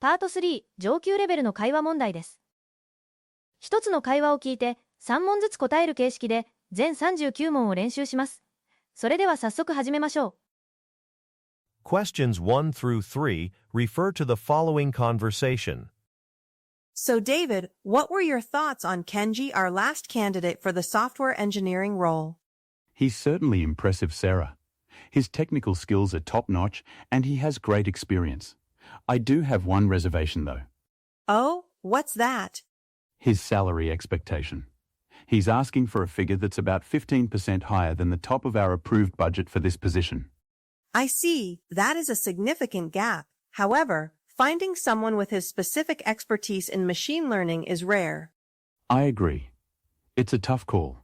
パート3、上級レベルの会話問題です。一つの会話を聞いて3問ずつ答える形式で全39問を練習します。それでは早速始めましょう。Questions 1 through 3 refer to the following conversation. So David, what were your thoughts on Kenji, our last candidate for the software engineering role? He's certainly impressive, Sarah. His technical skills are top-notch and he has great experience. I do have one reservation though. Oh, what's that? His salary expectation. He's asking for a figure that's about 15% higher than the top of our approved budget for this position. I see. That is a significant gap. However, finding someone with his specific expertise in machine learning is rare. I agree. It's a tough call.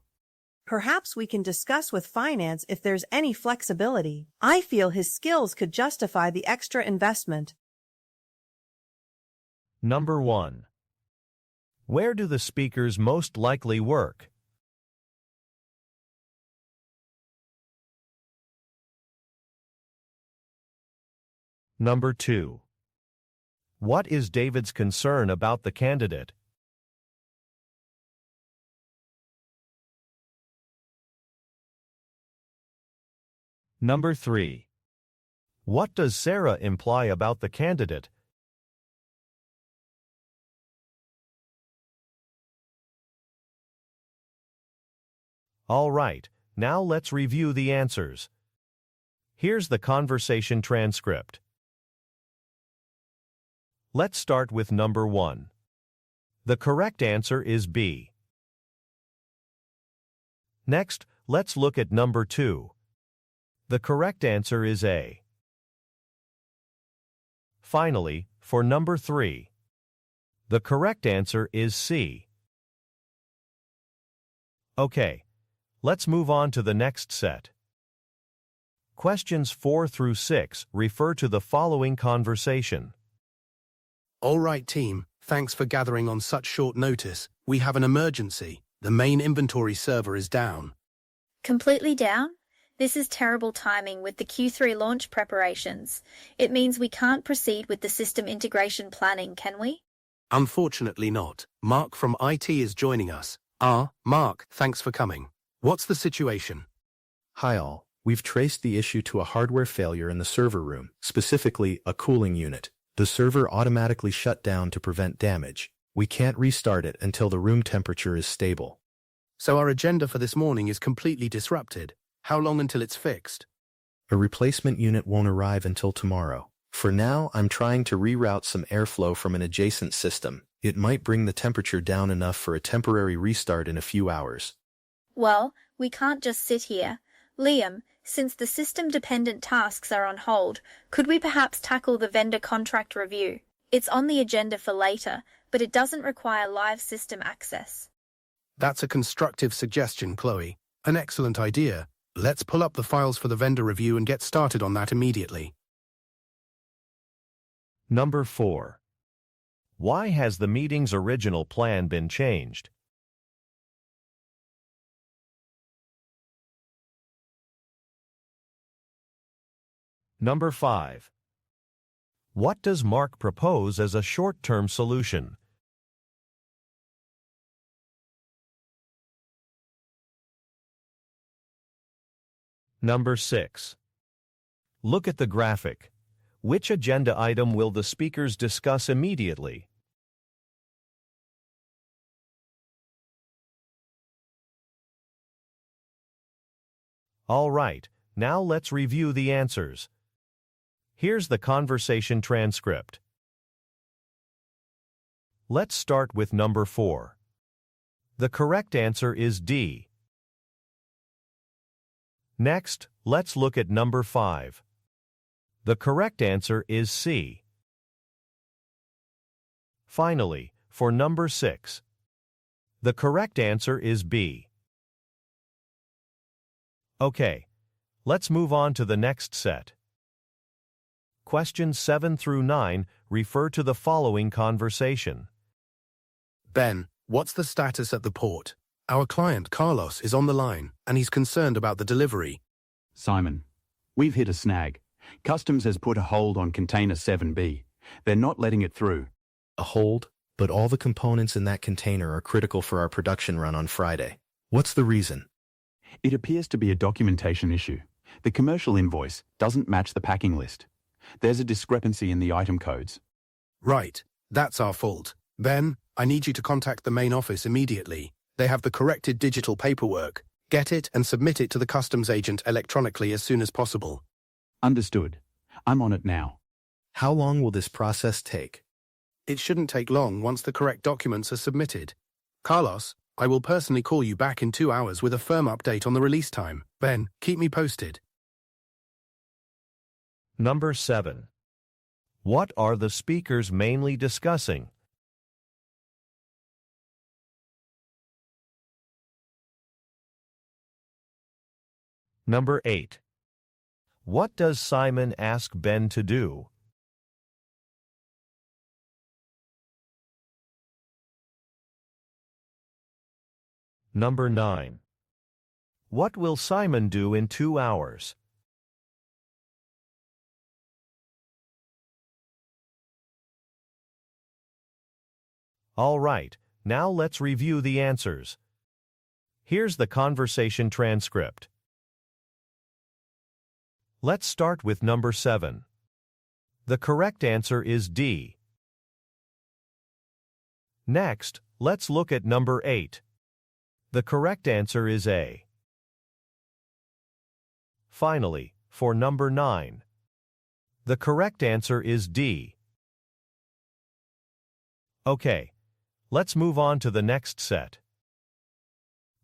Perhaps we can discuss with finance if there's any flexibility. I feel his skills could justify the extra investment. Number 1. Where do the speakers most likely work? Number 2. What is David's concern about the candidate? Number 3. What does Sarah imply about the candidate? All right, now let's review the answers. Here's the conversation transcript. Let's start with number 1. The correct answer is B. Next, let's look at number 2. The correct answer is A. Finally, for number 3. The correct answer is C. Okay, let's move on to the next set. Questions 4 through 6 refer to the following conversation. All right, team. Thanks for gathering on such short notice. We have an emergency. The main inventory server is down. Completely down? This is terrible timing with the Q3 launch preparations. It means we can't proceed with the system integration planning, can we? Unfortunately not. Mark from IT is joining us. Mark, thanks for coming. What's the situation? Hi all. We've traced the issue to a hardware failure in the server room, specifically a cooling unit. The server automatically shut down to prevent damage. We can't restart it until the room temperature is stable. So our agenda for this morning is completely disrupted. How long until it's fixed? A replacement unit won't arrive until tomorrow. For now, I'm trying to reroute some airflow from an adjacent system. It might bring the temperature down enough for a temporary restart in a few hours. Well, we can't just sit here. Liam, since the system-dependent tasks are on hold, could we perhaps tackle the vendor contract review? It's on the agenda for later, but it doesn't require live system access. That's a constructive suggestion, Chloe. An excellent idea. Let's pull up the files for the vendor review and get started on that immediately. Number 4. Why has the meeting's original plan been changed? Number 5. What does Mark propose as a short-term solution? Number 6. Look at the graphic. Which agenda item will the speakers discuss immediately? All right, now let's review the answers. Here's the conversation transcript. Let's start with number 4. The correct answer is D. Next, let's look at number 5. The correct answer is C. Finally, for number 6. The correct answer is B. Okay, let's move on to the next set. Questions 7 through 9 refer to the following conversation. Ben, what's the status at the port? Our client, Carlos, is on the line, and he's concerned about the delivery. Simon, we've hit a snag. Customs has put a hold on container 7B. They're not letting it through. A hold, but all the components in that container are critical for our production run on Friday. What's the reason? It appears to be a documentation issue. The commercial invoice doesn't match the packing list. There's a discrepancy in the item codes. Right, that's our fault. Ben, I need you to contact the main office immediately. They have the corrected digital paperwork. Get it and submit it to the customs agent electronically as soon as possible. Understood. I'm on it now. How long will this process take? It shouldn't take long once the correct documents are submitted. Carlos, I will personally call you back in 2 hours with a firm update on the release time. Ben, keep me posted. Number 7. What are the speakers mainly discussing? Number 8. What does Simon ask Ben to do? Number 9. What will Simon do in 2 hours? All right, now let's review the answers. Here's the conversation transcript. Let's start with number 7. The correct answer is D. Next, let's look at number 8. The correct answer is A. Finally, for number 9. The correct answer is D. Okay, let's move on to the next set.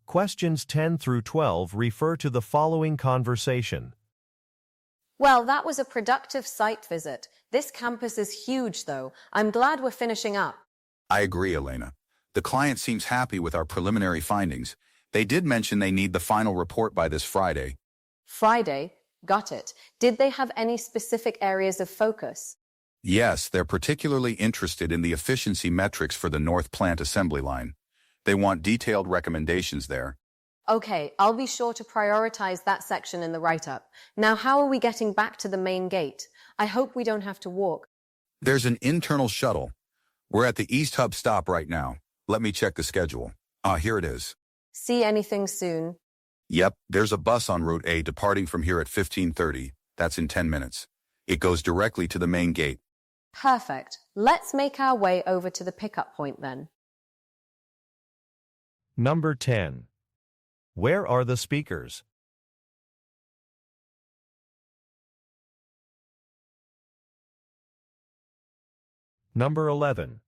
Questions 10 through 12 refer to the following conversation. Well, that was a productive site visit. This campus is huge, though. I'm glad we're finishing up. I agree, Elena. The client seems happy with our preliminary findings. They did mention they need the final report by this Friday. Friday? Got it. Did they have any specific areas of focus? Yes, they're particularly interested in the efficiency metrics for the North Plant assembly line. They want detailed recommendations there. Okay, I'll be sure to prioritize that section in the write-up. Now, how are we getting back to the main gate? I hope we don't have to walk. There's an internal shuttle. We're at the East Hub stop right now. Let me check the schedule. Here it is. See anything soon? Yep, there's a bus on Route A departing from here at 15:30. That's in 10 minutes. It goes directly to the main gate. Perfect. Let's make our way over to the pickup point then. Number 10. Where are the speakers? Number 11.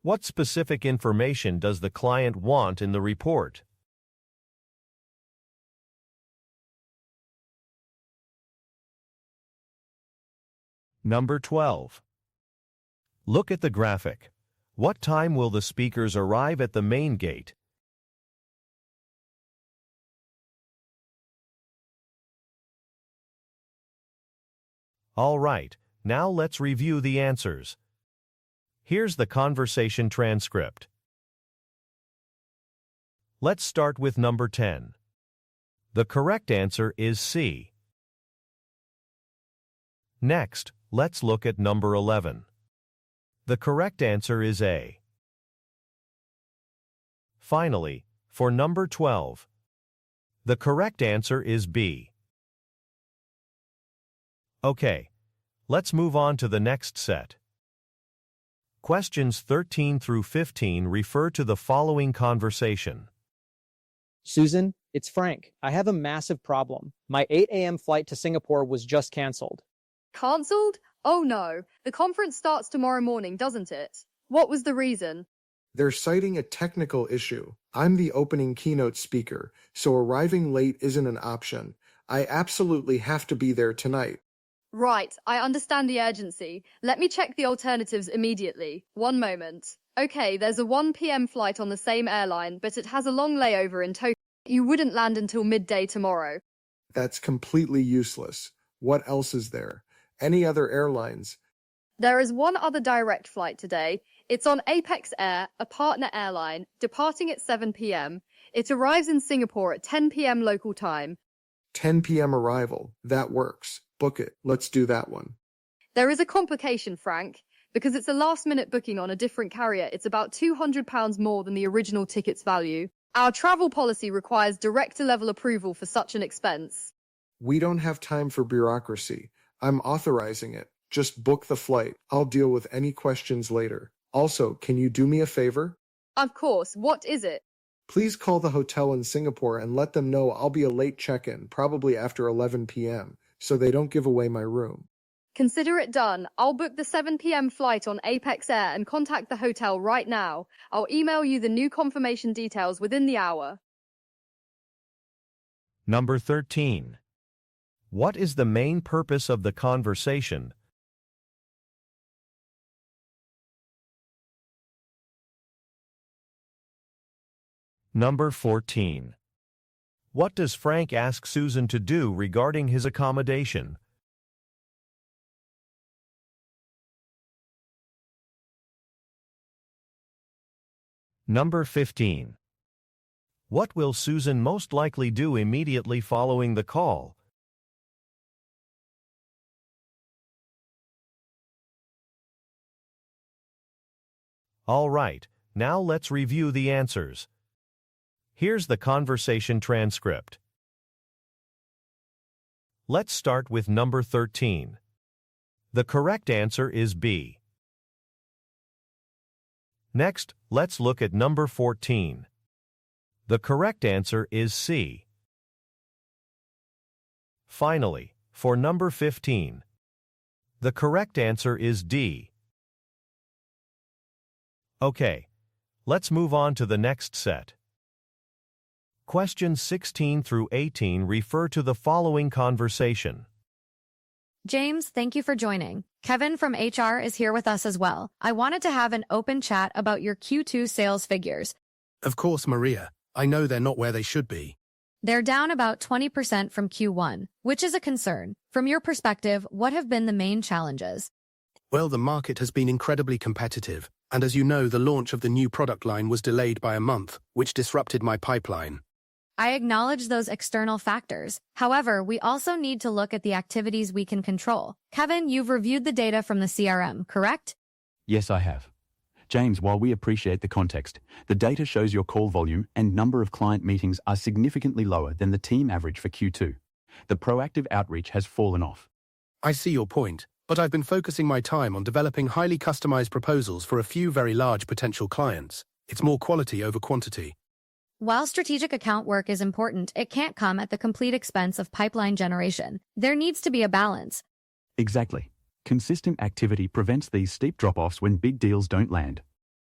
What specific information does the client want in the report? Number 12. Look at the graphic. What time will the speakers arrive at the main gate? All right, now let's review the answers. Here's the conversation transcript. Let's start with number 10. The correct answer is C. Next, let's look at number 11. The correct answer is A. Finally, for number 12. The correct answer is B. Okay, let's move on to the next set. Questions 13 through 15 refer to the following conversation. Susan, it's Frank. I have a massive problem. My 8 a.m. flight to Singapore was just cancelled. Cancelled? Oh no. The conference starts tomorrow morning, doesn't it? What was the reason? They're citing a technical issue. I'm the opening keynote speaker, so arriving late isn't an option. I absolutely have to be there tonight. Right, I understand the urgency. Let me check the alternatives immediately. One moment. Okay, there's a 1 p.m. flight on the same airline, but it has a long layover in Tokyo. You wouldn't land until midday tomorrow. That's completely useless. What else is there? Any other airlines? There is one other direct flight today. It's on Apex Air, a partner airline, departing at 7 p.m. It arrives in Singapore at 10 p.m. local time. 10 p.m. arrival. That works. Book it. Let's do that one. There is a complication, Frank. Because it's a last-minute booking on a different carrier, it's about £200 more than the original ticket's value. Our travel policy requires director-level approval for such an expense. We don't have time for bureaucracy. I'm authorizing it. Just book the flight. I'll deal with any questions later. Also, can you do me a favor? Of course, what is it? Please call the hotel in Singapore and let them know I'll be a late check-in, probably after 11 p.m., so they don't give away my room. Consider it done. I'll book the 7 p.m. flight on Apex Air and contact the hotel right now. I'll email you the new confirmation details within the hour. Number 13. What is the main purpose of the conversation? Number 14. What does Frank ask Susan to do regarding his accommodation? Number 15. What will Susan most likely do immediately following the call? All right, now let's review the answers. Here's the conversation transcript. Let's start with number 13. The correct answer is B. Next, let's look at number 14. The correct answer is C. Finally, for number 15, the correct answer is D. Okay, let's move on to the next set. Questions 16 through 18 refer to the following conversation. James, thank you for joining. Kevin from HR is here with us as well. I wanted to have an open chat about your Q2 sales figures. Of course, Maria. I know they're not where they should be. They're down about 20% from Q1, which is a concern. From your perspective, what have been the main challenges? Well, the market has been incredibly competitive, and as you know, the launch of the new product line was delayed by a month, which disrupted my pipeline. I acknowledge those external factors. However, we also need to look at the activities we can control. Kevin, you've reviewed the data from the CRM, correct? Yes, I have. James, while we appreciate the context, the data shows your call volume and number of client meetings are significantly lower than the team average for Q2. The proactive outreach has fallen off. I see your point, but I've been focusing my time on developing highly customized proposals for a few very large potential clients. It's more quality over quantity. While strategic account work is important, it can't come at the complete expense of pipeline generation. There needs to be a balance. Exactly. Consistent activity prevents these steep drop-offs when big deals don't land.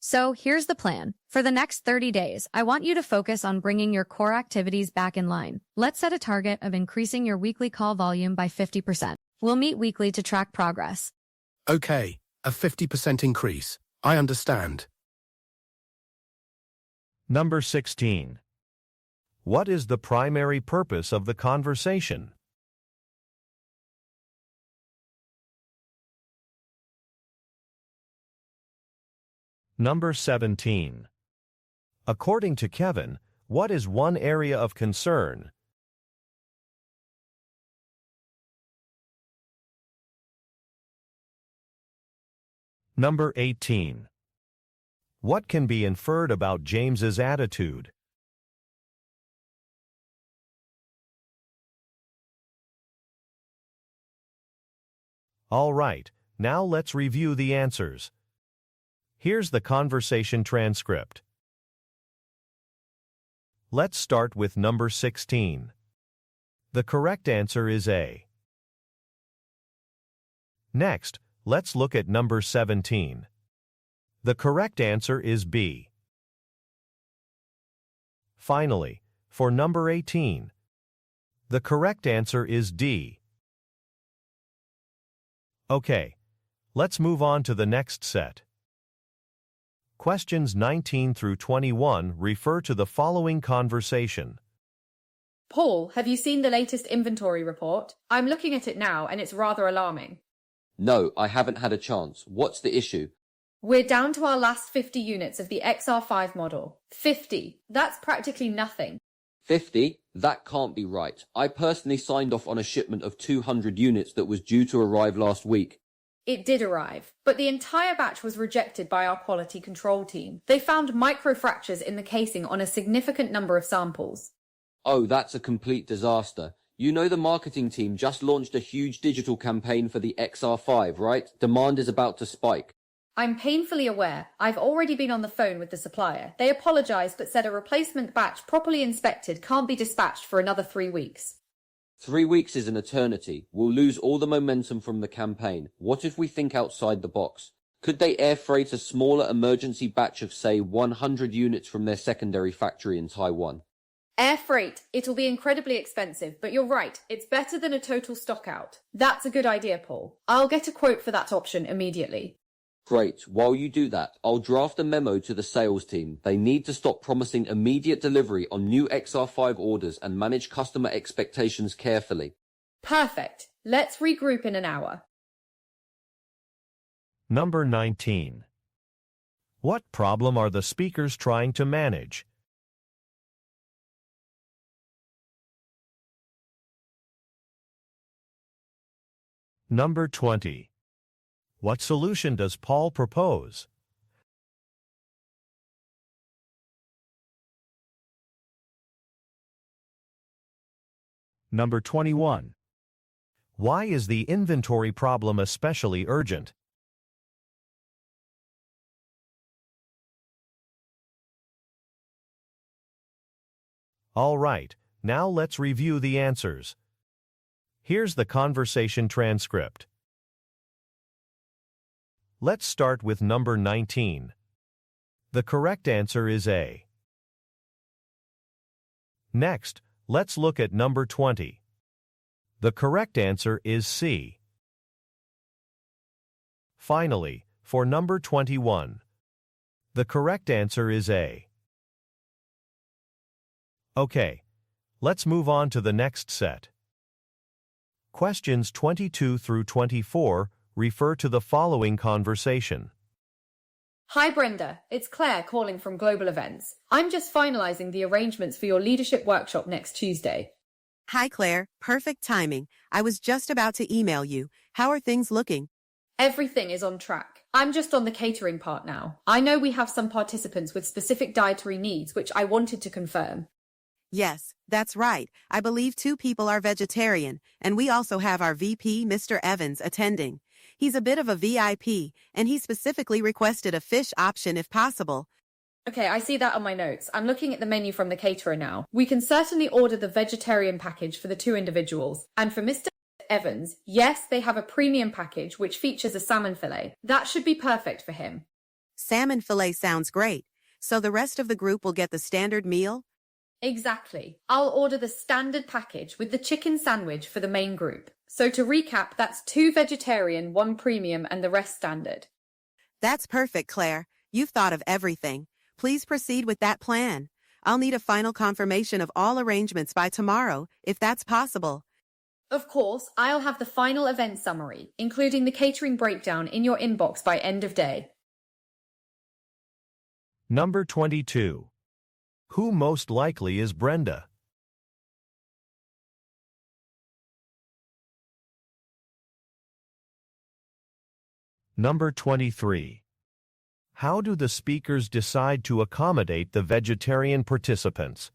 So here's the plan. For the next 30 days, I want you to focus on bringing your core activities back in line. Let's set a target of increasing your weekly call volume by 50%. We'll meet weekly to track progress. Okay, a 50% increase. I understand. Number 16. What is the primary purpose of the conversation? Number 17. According to Kevin, what is one area of concern? Number 18. What can be inferred about James's attitude? All right, now let's review the answers. Here's the conversation transcript. Let's start with number 16. The correct answer is A. Next, let's look at number 17. The correct answer is B. Finally, for number 18, the correct answer is D. Okay, let's move on to the next set. Questions 19 through 21 refer to the following conversation. Paul, have you seen the latest inventory report? I'm looking at it now and it's rather alarming. No, I haven't had a chance. What's the issue? We're down to our last 50 units of the XR5 model. 50. That's practically nothing. 50? That can't be right. I personally signed off on a shipment of 200 units that was due to arrive last week. It did arrive, but the entire batch was rejected by our quality control team. They found microfractures in the casing on a significant number of samples. Oh, that's a complete disaster. You know the marketing team just launched a huge digital campaign for the XR5, right? Demand is about to spike. I'm painfully aware. I've already been on the phone with the supplier. They apologized but said a replacement batch properly inspected can't be dispatched for another 3 weeks. 3 weeks is an eternity. We'll lose all the momentum from the campaign. What if we think outside the box? Could they air freight a smaller emergency batch of, say, 100 units from their secondary factory in Taiwan? Air freight. It'll be incredibly expensive, but you're right. It's better than a total stock out. That's a good idea, Paul. I'll get a quote for that option immediately. Great. While you do that, I'll draft a memo to the sales team. They need to stop promising immediate delivery on new XR5 orders and manage customer expectations carefully. Perfect. Let's regroup in an hour. Number 19. What problem are the speakers trying to manage? Number 20. What solution does Paul propose? Number 21. Why is the inventory problem especially urgent? All right, now let's review the answers. Here's the conversation transcript. Let's start with number 19. The correct answer is A. Next, let's look at number 20. The correct answer is C. Finally, for number 21, the correct answer is A. Okay, let's move on to the next set. Questions 22 through 24 refer to the following conversation. Hi Brenda, it's Claire calling from Global Events. I'm just finalizing the arrangements for your leadership workshop next Tuesday. Hi Claire, perfect timing. I was just about to email you. How are things looking? Everything is on track. I'm just on the catering part now. I know we have some participants with specific dietary needs, which I wanted to confirm. Yes, that's right. I believe 2 people are vegetarian, and we also have our VP, Mr. Evans, attending. He's a bit of a VIP, and he specifically requested a fish option if possible. Okay, I see that on my notes. I'm looking at the menu from the caterer now. We can certainly order the vegetarian package for the 2 individuals. And for Mr. Evans, yes, they have a premium package which features a salmon fillet. That should be perfect for him. Salmon fillet sounds great. So the rest of the group will get the standard meal? Exactly. I'll order the standard package with the chicken sandwich for the main group. So to recap, that's 2 vegetarian, 1 premium, and the rest standard. That's perfect, Claire. You've thought of everything. Please proceed with that plan. I'll need a final confirmation of all arrangements by tomorrow, if that's possible. Of course, I'll have the final event summary, including the catering breakdown, in your inbox by end of day. Number 22. Who most likely is Brenda? Number 23. How do the speakers decide to accommodate the vegetarian participants?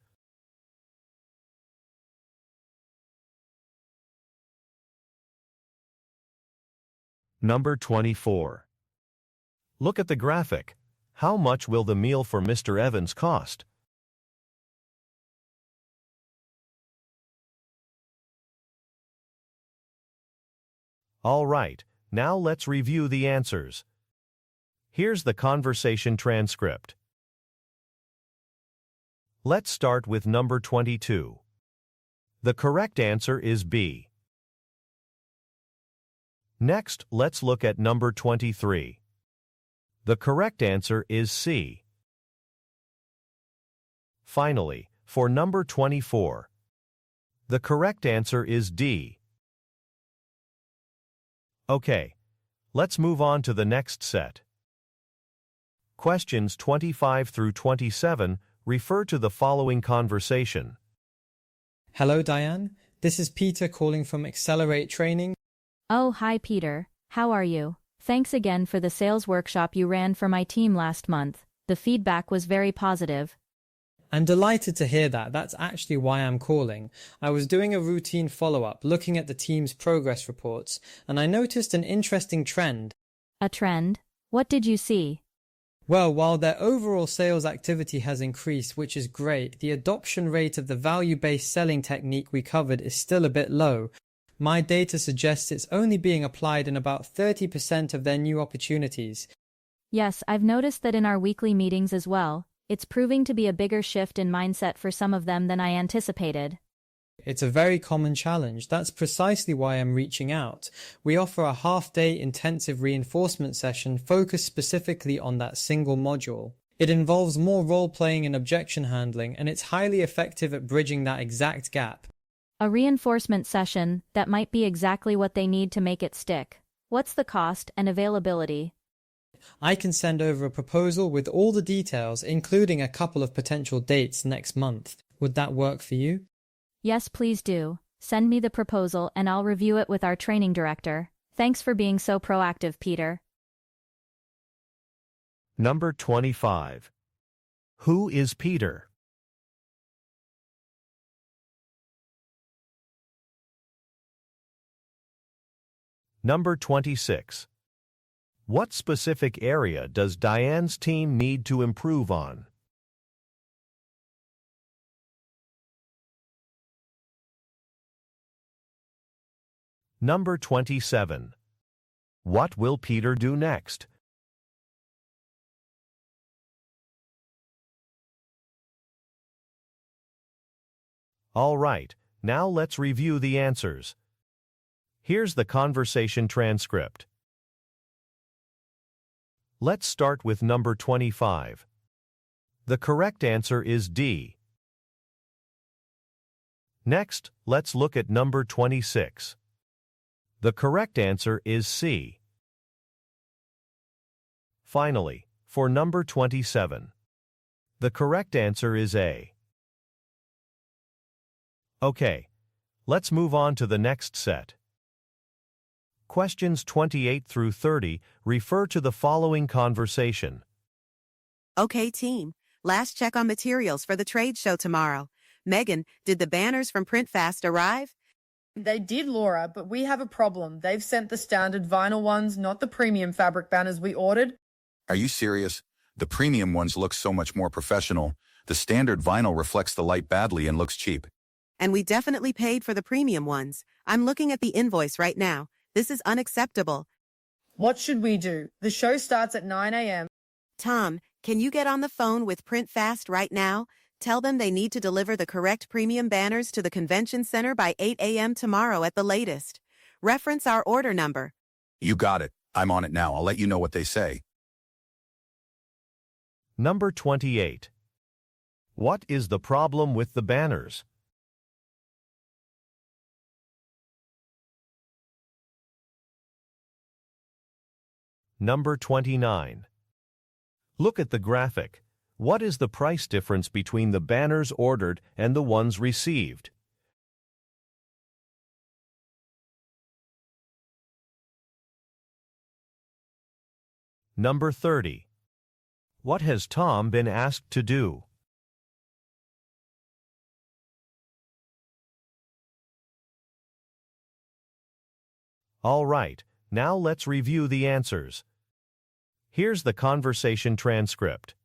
Number 24. Look at the graphic. How much will the meal for Mr. Evans cost? All right, now let's review the answers. Here's the conversation transcript. Let's start with number 22. The correct answer is B. Next, let's look at number 23. The correct answer is C. Finally, for number 24, the correct answer is D. Okay, let's move on to the next set. Questions 25 through 27 refer to the following conversation. Hello, Diane. This is Peter calling from Accelerate Training. Oh, hi, Peter. How are you? Thanks again for the sales workshop you ran for my team last month. The feedback was very positive. I'm delighted to hear that. That's actually why I'm calling. I was doing a routine follow-up, looking at the team's progress reports, and I noticed an interesting trend. A trend? What did you see? Well, while their overall sales activity has increased, which is great, the adoption rate of the value-based selling technique we covered is still a bit low. My data suggests it's only being applied in about 30% of their new opportunities. Yes, I've noticed that in our weekly meetings as well. It's proving to be a bigger shift in mindset for some of them than I anticipated. It's a very common challenge. That's precisely why I'm reaching out. We offer a half-day intensive reinforcement session focused specifically on that single module. It involves more role-playing and objection handling, and it's highly effective at bridging that exact gap. A reinforcement session, that might be exactly what they need to make it stick. What's the cost and availability? I can send over a proposal with all the details, including a couple of potential dates next month. Would that work for you? Yes, please do. Send me the proposal and I'll review it with our training director. Thanks for being so proactive, Peter. Number 25. Who is Peter? Number 26. What specific area does Diane's team need to improve on? Number 27. What will Peter do next? All right, now let's review the answers. Here's the conversation transcript. Let's start with number 25. The correct answer is D. Next, let's look at number 26. The correct answer is C. Finally, for number 27. The correct answer is A. Okay, let's move on to the next set. Questions 28 through 30 refer to the following conversation. Okay, team. Last check on materials for the trade show tomorrow. Megan, did the banners from PrintFast arrive? They did, Laura, but we have a problem. They've sent the standard vinyl ones, not the premium fabric banners we ordered. Are you serious? The premium ones look so much more professional. The standard vinyl reflects the light badly and looks cheap. And we definitely paid for the premium ones. I'm looking at the invoice right now. This is unacceptable. What should we do? The show starts at 9 a.m. Tom, can you get on the phone with PrintFast right now? Tell them they need to deliver the correct premium banners to the convention center by 8 a.m. tomorrow at the latest. Reference our order number. You got it. I'm on it now. I'll let you know what they say. Number 28. What is the problem with the banners? Number 29. Look at the graphic. What is the price difference between the banners ordered and the ones received? Number 30. What has Tom been asked to do? All right, now let's review the answers. Here's the conversation transcript.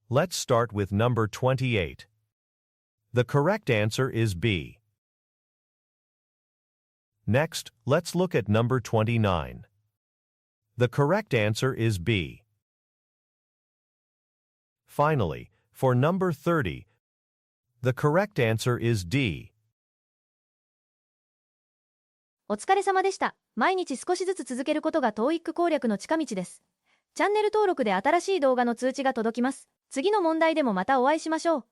Let's start with number 28. The correct answer is B. Next, let's look at number 29. The correct answer is B. Finally, for number 30, the correct answer is D. お疲れ様でした。毎日少しずつ続けることが TOEIC 攻略の近道です。チャンネル登録で新しい動画の通知が届きます。次の問題でもまたお会いしましょう。